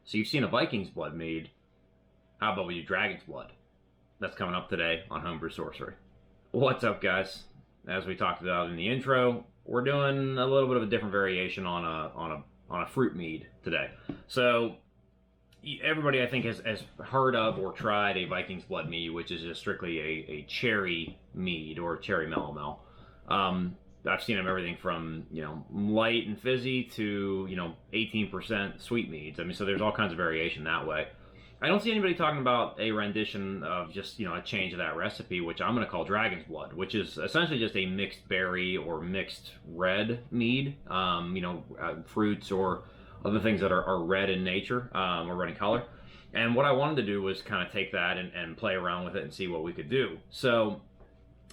So you've seen a Vikings blood mead. How about we do Dragon's Blood? That's coming up today on Homebrew Sorcery. What's up, guys? As we talked about in the intro, we're doing a little bit of a different variation on a fruit mead today. So everybody, I think, has heard of or tried a Vikings blood mead, which is just strictly a cherry mead or cherry mellow. I've seen them everything from light and fizzy to 18% sweet meads. I mean, so there's all kinds of variation that way. I don't see anybody talking about a rendition of just a change of that recipe, which I'm going to call Dragon's Blood, which is essentially just a mixed berry or mixed red mead. Fruits or other things that are red in nature or red in color. And what I wanted to do was kind of take that and play around with it and see what we could do. So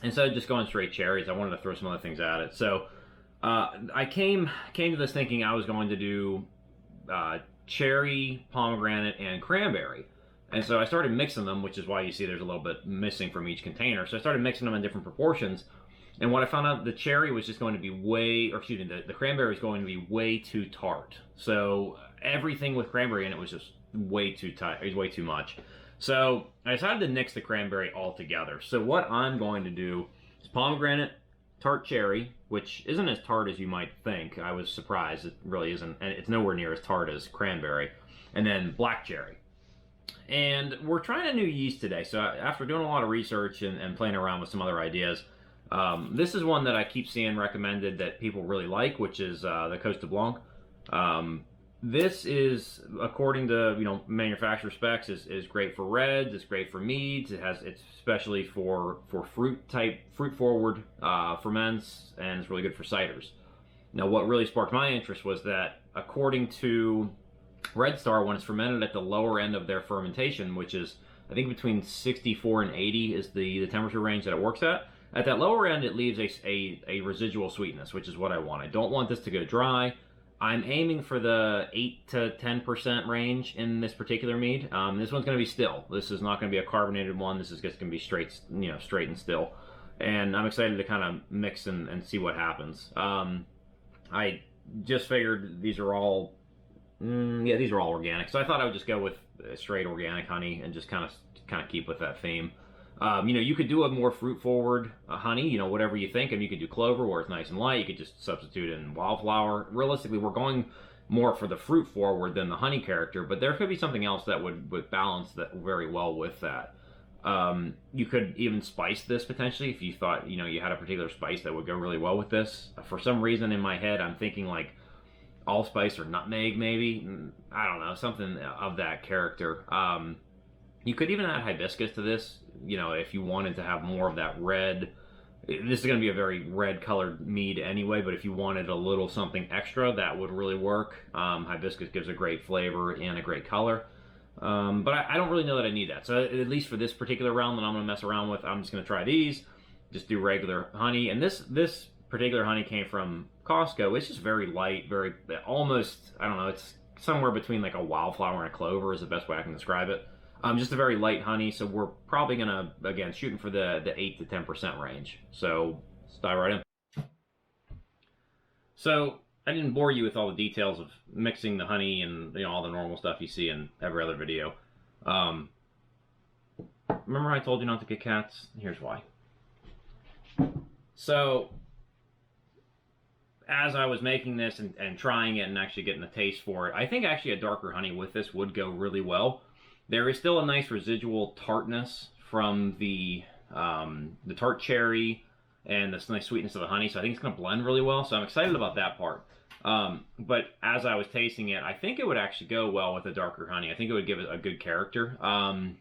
instead of just going straight cherries, I wanted to throw some other things at it. So I came to this thinking I was going to do cherry, pomegranate, and cranberry. And so I started mixing them, which is why you see there's a little bit missing from each container. So I started mixing them in different proportions. And what I found out, the cherry was just going to be the cranberry was going to be way too tart. So everything with cranberry in it was just way too tight. It was way too much. So I decided to nix the cranberry all together. So what I'm going to do is pomegranate, tart cherry, which isn't as tart as you might think. I was surprised. It really isn't. And it's nowhere near as tart as cranberry. And then black cherry. And we're trying a new yeast today. So after doing a lot of research and playing around with some other ideas, this is one that I keep seeing recommended that people really like, which is the Costa Blanc. This is, according to manufacturer specs, is great for reds. It's great for meads. It's especially for fruit forward ferments, and it's really good for ciders. Now, what really sparked my interest was that according to Red Star, when it's fermented at the lower end of their fermentation, which is I think between 64 and 80 is the temperature range that it works at. At that lower end, it leaves a residual sweetness, which is what I want. I don't want this to go dry. I'm aiming for the 8 to 10% range in this particular mead. This one's going to be still. This is not going to be a carbonated one. This is just going to be straight and still. And I'm excited to kind of mix and see what happens. I just figured these are all organic. So I thought I would just go with straight organic honey and just kind of keep with that theme. You could do a more fruit-forward honey, whatever you think. And you could do clover where it's nice and light. You could just substitute in wildflower. Realistically, we're going more for the fruit-forward than the honey character, but there could be something else that would balance that very well with that. You could even spice this potentially if you thought, you had a particular spice that would go really well with this. For some reason in my head, I'm thinking like allspice or nutmeg maybe. I don't know, something of that character. You could even add hibiscus to this, if you wanted to have more of that red. This is going to be a very red colored mead anyway, but if you wanted a little something extra, that would really work. Hibiscus gives a great flavor and a great color. But I don't really know that I need that. So at least for this particular round that I'm going to mess around with, I'm just going to try these. Just do regular honey. And this particular honey came from Costco. It's just very light, very almost, I don't know, it's somewhere between like a wildflower and a clover is the best way I can describe it. Just a very light honey, so we're probably gonna, again, shooting for the 8 to 10% range. So let's dive right in. So I didn't bore you with all the details of mixing the honey and all the normal stuff you see in every other video. Remember I told you not to get cats? Here's why. So as I was making this and trying it and actually getting a taste for it, I think actually a darker honey with this would go really well. There is still a nice residual tartness from the tart cherry and this nice sweetness of the honey, so I think it's going to blend really well, so I'm excited about that part. But as I was tasting it, I think it would actually go well with a darker honey. I think it would give it a good character. And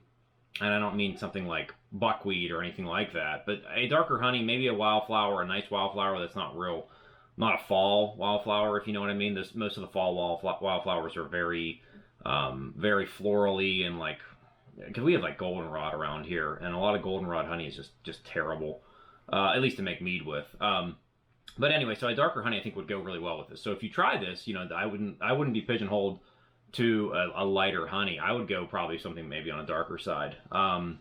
I don't mean something like buckwheat or anything like that, but a darker honey, maybe a wildflower, a nice wildflower that's not a fall wildflower, if you know what I mean. Most of the fall wildflowers are very florally and because we have like goldenrod around here, and a lot of goldenrod honey is just terrible, at least to make mead with. But anyway, so a darker honey I think would go really well with this. So if you try this, I wouldn't be pigeonholed to a lighter honey. I would go probably something maybe on a darker side. A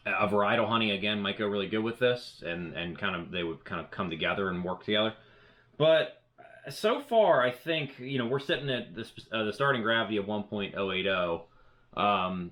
varietal honey again might go really good with this, and they would kind of come together and work together. But So far, I think we're sitting at the starting gravity of 1.080.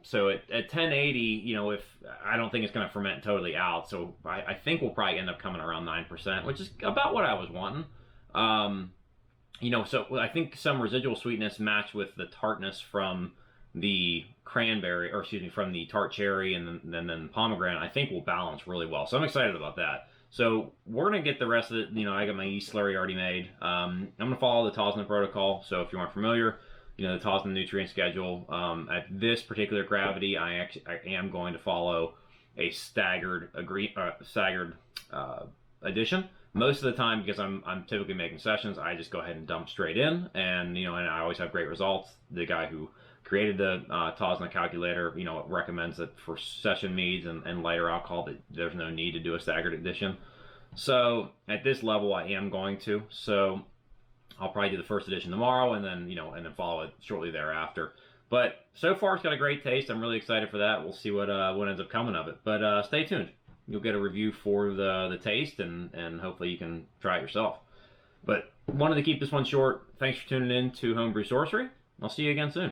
So at 1080, if I don't think it's going to ferment totally out, so I think we'll probably end up coming around 9%, which is about what I was wanting. So I think some residual sweetness matched with the tartness from the cranberry, or excuse me, from the tart cherry and then pomegranate, I think will balance really well. So I'm excited about that. So we're gonna get the rest of it. I got my yeast slurry already made. I'm gonna follow the Tosna protocol. So if you aren't familiar, the Tosna nutrient schedule. At this particular gravity, I am going to follow a staggered addition. Most of the time, because I'm typically making sessions, I just go ahead and dump straight in, and and I always have great results. The guy who created the Tosna calculator, recommends that for session meads and lighter alcohol that there's no need to do a staggered addition. So at this level, I am going to. So I'll probably do the first edition tomorrow, and then follow it shortly thereafter. But so far, it's got a great taste. I'm really excited for that. We'll see what ends up coming of it. But stay tuned. You'll get a review for the taste, and hopefully you can try it yourself. But wanted to keep this one short. Thanks for tuning in to Homebrew Sorcery. I'll see you again soon.